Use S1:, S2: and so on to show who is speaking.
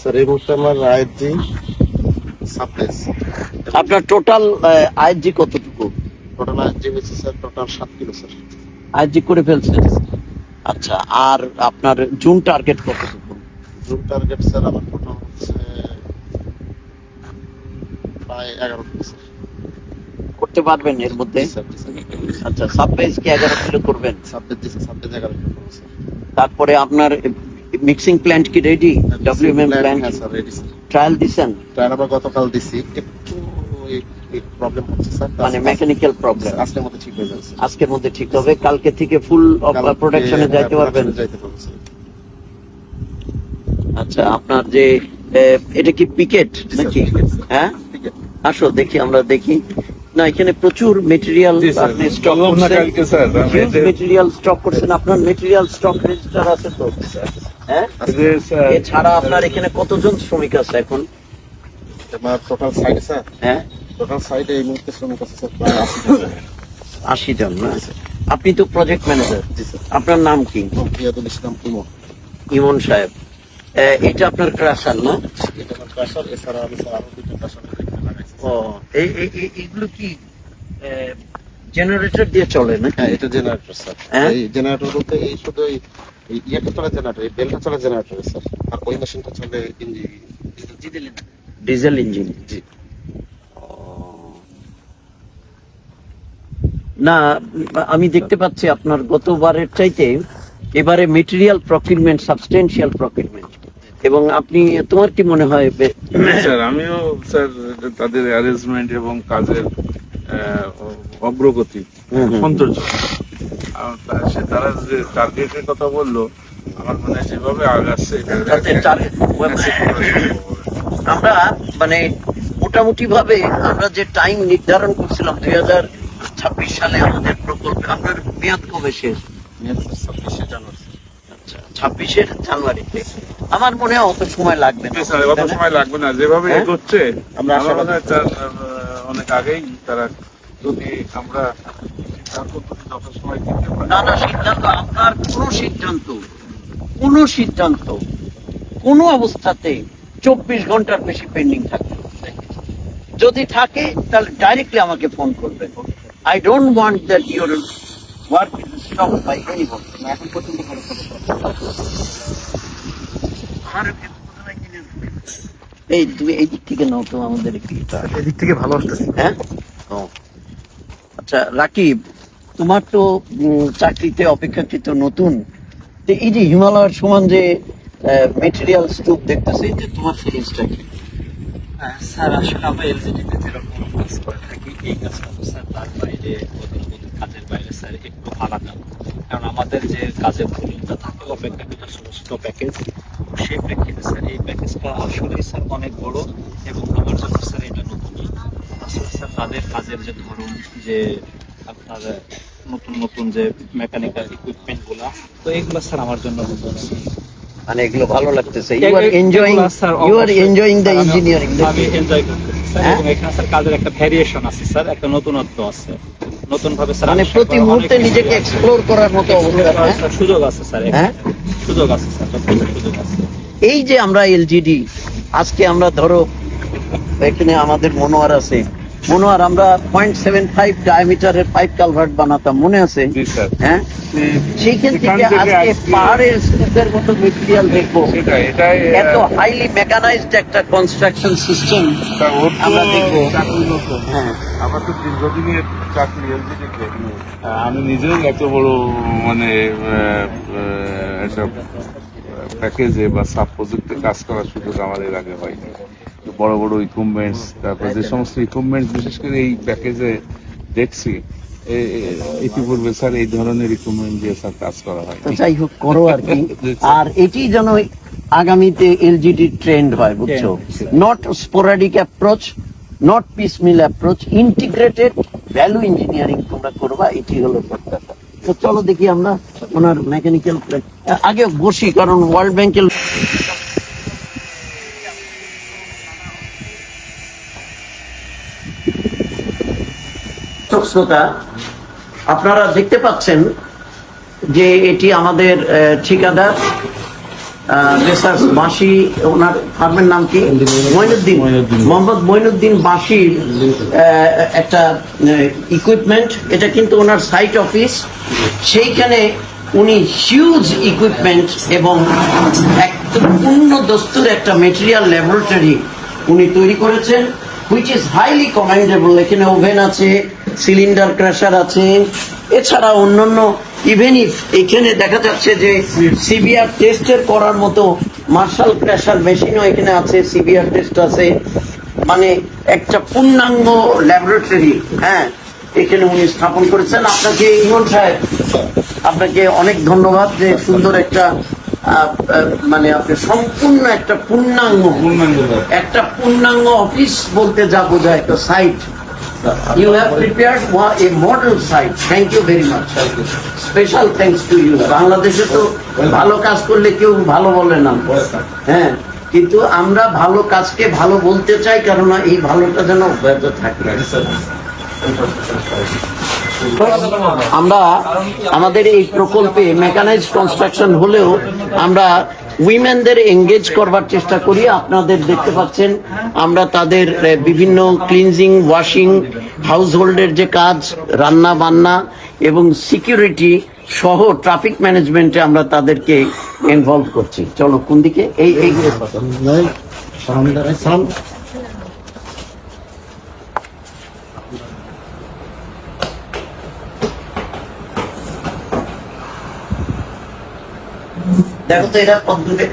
S1: Sir এই মুহূর্তে আমার আইজি সাপ্লাইস।
S2: আপনার টোটাল আইজি কতটুকু?
S1: টোটাল আইজি হচ্ছে sir total 7 kilo sir.
S2: IG করে ফেলছেন? আচ্ছা, আর আপনার জুন টার্গেট কতটুকু?
S1: জুন টার্গেট স্যার আমার টোটাল হচ্ছে প্রায় 11 কিলো স্যার।
S2: করতে পারবেন এর মধ্যে? আচ্ছা, সাপ্লাইস কি 11 কিলো করবেন?
S1: সাপ্লাই দিচ্ছে, সাপ্লাই 11 কিলো স্যার।
S2: তারপরে আপনার মিক্সিং প্ল্যান্ট কি রেডি? ডব্লিউএমএম প্ল্যান্ট
S1: হ্যাঁ স্যার রেডি স্যার।
S2: ট্রায়াল দিছেন?
S1: ট্রায়াল আবার গতকাল দিছি, একটু প্রবলেম হচ্ছে স্যার,
S2: মানে মেকানিক্যাল প্রবলেম।
S1: আজকের মধ্যে ঠিক হয়ে যাচ্ছে।
S2: আজকের মধ্যে ঠিক হবে, কালকে থেকে ফুল প্রোডাকশনে যাইতে পারবেন?
S1: যাইতে পারবেন স্যার।
S2: আচ্ছা, আপনার যে এটা কি পিকেট নাকি? হ্যাঁ, আসো দেখি, আমরা দেখি। না, এখানে প্রচুর মেটেরিয়াল আপনি স্টক করছেন, মেটেরিয়াল স্টক করছেন। আপনার মেটেরিয়াল স্টক রেজিস্টার আছে তো? হ্যাঁ, এছাড়া আপনার এখানে কতজন শ্রমিক আছে এখন?
S1: আমার টোটাল সাইড স্যার,
S2: হ্যাঁ
S1: টোটাল সাইডে এই মুহূর্তে শ্রমিক আছে স্যার প্রায়
S2: 80 জন। না, আপনি তো প্রজেক্ট ম্যানেজার, আপনার নাম কি?
S1: ইয়াদুল ইসলাম ইমন।
S2: ইমন সাহেব, এটা আপনার ক্রাশার না?
S1: এটা আমার ক্রাশার, এছাড়া আমি স্যার আরো দুটো ক্রাশার লাগাইছি।
S2: ও, এইগুলো কি জেনারেটর দিয়ে চলে না?
S1: হ্যাঁ, এটা জেনারেটর স্যার। এই জেনারেটর বলতে এই শুধু এই ইয়েটা চলে জেনারেটর, এই বেলটা চলে জেনারেটর স্যার, আর ওই মেশিনটা চলে
S2: ডিজেল ইঞ্জিন।
S1: জি।
S2: না, আমি দেখতে পাচ্ছি আপনার গতবারের চাইতে এবারে মেটেরিয়াল প্রকিউরমেন্ট সাবস্টেনশিয়াল প্রকিউরমেন্ট। এবং আপনি, তোমার কি মনে হয়?
S3: স্যার আমিও স্যার তাদের অ্যারেঞ্জমেন্ট এবং কাজের অগ্রগতি সন্তোষ। তারা যে টার্গেটের কথা বললো, আমার মনে হয় যেভাবে আগাচ্ছে
S2: আমরা মানে মোটামুটি ভাবে আমরা যে টাইম নির্ধারণ করছিলাম 2026 সালে আমাদের প্রকল্পে, আপনার মেয়াদ কবে শেষ?
S1: 26শে জানুয়ারি।
S2: আচ্ছা, 26শে জানুয়ারিতে। আমার মনে হয় অত সময় লাগবে না।
S3: অত সময় লাগবে না, যেভাবে এগোচ্ছে
S1: আমরা
S3: আমার মনে হয় অনেক আগেই তারা, যদি আমরা যত সময় দিতে পারি।
S2: না না, সিদ্ধান্ত আপনার, কোনো সিদ্ধান্ত কোনো অবস্থাতে 24 ঘন্টার বেশি পেন্ডিং থাকবে। যদি থাকে তাহলে ডাইরেক্টলি আমাকে ফোন করবেন। I don't want that your work is stopped by anybody. এখন পর্যন্ত এই তুমি এই দিক থেকে নাও তো, আমাদের
S1: এদিক থেকে ভালো আসতেছে।
S2: হ্যাঁ, আচ্ছা রাকিব, তোমার তো চাকরিতে অপেক্ষাকৃত নতুন, তো এই যে হিমালয়ের সমান যে মেটেরিয়াল স্তূপ দেখতেছি, যে তোমার ফিলিংসটা কি?
S4: স্যার আসলে আমরা এলজিডিতে যেরকম কাজ করে থাকি, এই কাজটা স্যার তার বাইরে, ওদের কাজের বাইরে স্যার একটু আলাদা। কারণ আমাদের যে কাজের ভলিউমটা থাকে অপেক্ষাকৃত সমস্ত প্যাকেজ, সেই প্যাকেজে স্যার এই প্যাকেজটা আসলে স্যার অনেক বড়, এবং আমার জন্য স্যার এটা নতুন। আসলে স্যার তাদের কাজের যে ধরন, যে আপনার নতুন নতুন যে মেকানিক্যাল ইকুইপমেন্ট গুলা, তো এগুলো স্যার আমার জন্য নতুন।
S2: মানে এগুলো ভালো লাগতেছে? You are enjoying the engineering?
S4: আমি এনজয় করতেছি স্যার, এবং এখানে স্যার কাজের একটা ভ্যারিয়েশন আছে স্যার, একটা নতুনত্ব আছে, নতুন ভাবে স্যার
S2: মানে প্রতি মুহূর্তে নিজেকে এক্সপ্লোর করার মতো অবস্থা,
S4: সুযোগ আছে স্যার। হ্যাঁ, সুযোগ আছে স্যার, সুযোগ আছে।
S2: এই যে আমরা এলজিডি, আজকে আমরা ধরো এখানে আমাদের মনোয়ার আছে, মনোয়ার আমরা 0.75 ডায়ামিটারের পাইপ কালভার্ট বানাতাম, মনে আছে? হ্যাঁ, সেইখান থেকে আজকে পাহাড়ের স্তূপের মতো মেটেরিয়াল দেখবো, এত হাইলি মেকানাইজড একটা কনস্ট্রাকশন সিস্টেম আমরা দেখবো।
S3: হ্যাঁ, আমার তো দীর্ঘদিনের চাকরি এলজিডিতে, আমি নিজেও এত বড় মানে একটা প্যাকেজে বা সাব প্রজেক্টে কাজ করার সুযোগ আমার এর আগে হয়নি। বড় বড় ইকুইপমেন্টস, তারপরে যে সমস্ত ইকুইপমেন্টস বিশেষ করে এই প্যাকেজে দেখছি, ইতিপূর্বে স্যার এই ধরনের ইকুইপমেন্ট দিয়ে স্যার কাজ করা হয়।
S2: যাই হোক, করো আর কি। আর এটি যেন আগামীতে এলজিডি ট্রেন্ড হয়, বুঝছো? Not sporadic approach, not piecemeal approach, integrated value engineering তোমরা করবা, এটি হলো প্রত্যাশা। তো চলো দেখি আমরা ওনার মেকানিক্যাল আগে বসি, কারণ ওয়ার্ল্ড ব্যাংকের শ্রোতা, আপনারা দেখতে পাচ্ছেন যে এটি আমাদের ঠিকাদার রেসার্চ বাঁশি, ওনার ফার্মের নাম কি? মঈনুদ্দিন। মোহাম্মদ মঈনুদ্দিন বাঁশির একটা ইকুইপমেন্ট, এটা কিন্তু ওনার সাইট অফিস। সেইখানে উনি হিউজ ইকুইপমেন্ট এবং একটা পূর্ণ দস্তুর একটা মেটেরিয়াল ল্যাবরেটরি উনি তৈরি করেছেন, হুইচ ইজ হাইলি কমেন্ডেবল। এখানে ওভেন আছে, সিলিন্ডার ক্র্যাশার আছে, এছাড়া অন্যান্য ইভেন ইফ এখানে দেখা যাচ্ছে যে সিবিআর টেস্টের করার মতো মার্শাল ক্র্যাশার মেশিনও এখানে আছে, সিবিআর টেস্ট আছে, মানে একটা পূর্ণাঙ্গ ল্যাবরেটরি, হ্যাঁ, এখানে উনি স্থাপন করেছেন। আপনাকে ইমন সাহেব, আপনাকে অনেক ধন্যবাদ যে সুন্দর একটা মানে আপনি সম্পূর্ণ একটা পূর্ণাঙ্গ অফিস বলতে যা বোঝায় একটা site, you have prepared a model site. Thank you very much. Special thanks to you. বাংলাদেশে তো ভালো কাজ করলে কেউ ভালো বলে না, হ্যাঁ, কিন্তু আমরা ভালো কাজকে ভালো বলতে চাই, কারণ এই ভালোটা যেন অব্যাহত থাকে। আমরা আমাদের এই প্রকল্পে মেকানাইজ কনস্ট্রাকশন হলেও আমরা উইমেনদের এঙ্গেজ করবার চেষ্টা করি। আপনাদের দেখতে পাচ্ছেন আমরা তাদের বিভিন্ন ক্লিনজিং, ওয়াশিং, হাউস হোল্ডের যে কাজ, রান্না বান্না এবং সিকিউরিটি সহ ট্রাফিক ম্যানেজমেন্টে আমরা তাদেরকে ইনভলভ করছি। চলো কোন দিকে? এই দেখো তো এটা কত দূরে?